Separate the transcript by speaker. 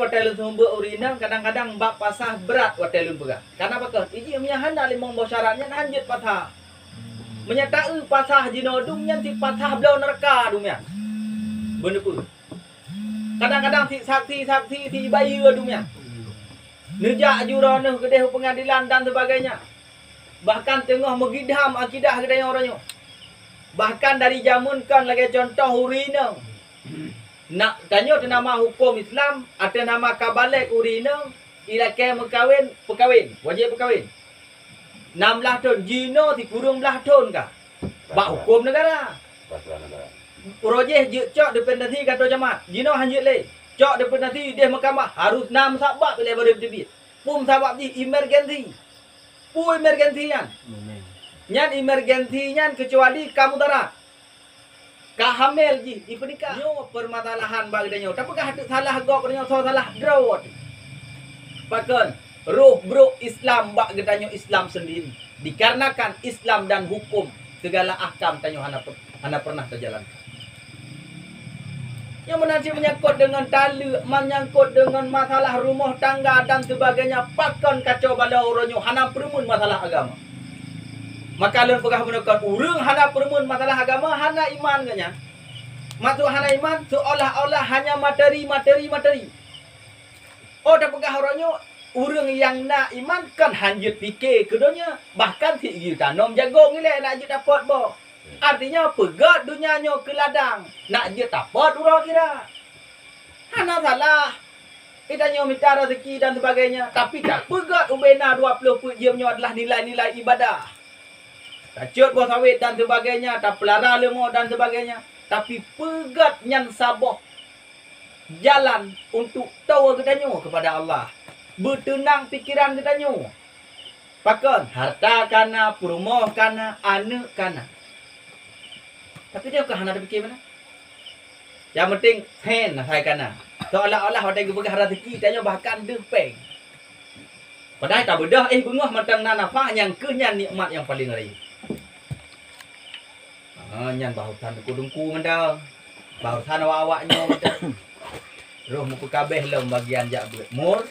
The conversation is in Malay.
Speaker 1: hotel sumber urina kadang-kadang bab pasah berat hotel berat. Karena apa? Ini menyahan limong syaratnya lanjut pasah. Menyatakan pasah jinodung yang si pasah belau neraka dumnya. Bener pun. Kadang-kadang si saksi si bayi dumnya. Nejak jurana kedai pengadilan dan sebagainya. Bahkan tengah megidham akidah kedai orangnya. Bahkan dari zaman kan lagi contoh urina. Nak tanya nama hukum Islam, ada nama kabalek urina, ilakai perkahwin, wajib perkahwin. 16 tahun, jino si kurung belah tahun kah? Bak hukum negara. Projek je cok dependensi kata jamaat. Jino hanjit le. Cok dependensi dia mahkamah harus 6 sabab bila boleh terbit. Pum sabab di emergency. Pu emergency yan. Nyan emergency nyan kecuali kamu darat. Kahamel ji, ipernikah. Nyo permasalahan bagdanya. Tapi kah salah gok nyo salah drawat. Bahkan roh bro Islam bak gedanyo Islam sendiri. Dikarenakan Islam dan hukum segala ahkam tanyo hana pernah terjalan. Yang menanti menyangkut dengan tali, menyangkut dengan masalah rumah tangga dan sebagainya, pakon kacau balau oronyo hana perumun masalah agama. Maka lain pegah menekan urang hana perumun masalah agama, hana iman kanya. Masuk hana iman seolah-olah hanya materi. Oh dah pegah oronyo urang yang nak iman kan hanjut fikir kedonya, bahkan si giu tanom jagung ni nak je dapat boh. Artinya pegat dunianya ke ladang, nak je dapat urang kira. Hana salah. Kita minta rezeki dan sebagainya, tapi tak pegat ubena 20 jemnya adalah nilai-nilai ibadah. Tacut buah sawit dan sebagainya, tak pelara lemah dan sebagainya. Tapi pegat nyan sabah jalan untuk tahu ketanya kepada Allah. Bertenang pikiran ketanya. Pakan harta kana, rumah kana, anak kana. Tapi dia bukan ada fikir mana? Yang penting hen saya kana. Seolah-olah ada yang bergah rezeki tanya bahkan depeng. Padahal tak bedah bengah matang nafah yang kenyan nikmat yang paling raya. Nyan bahusan dengku mendang. Bahusan awak-awaknya mendang. Roh muka kabeh lem bagian jak mur.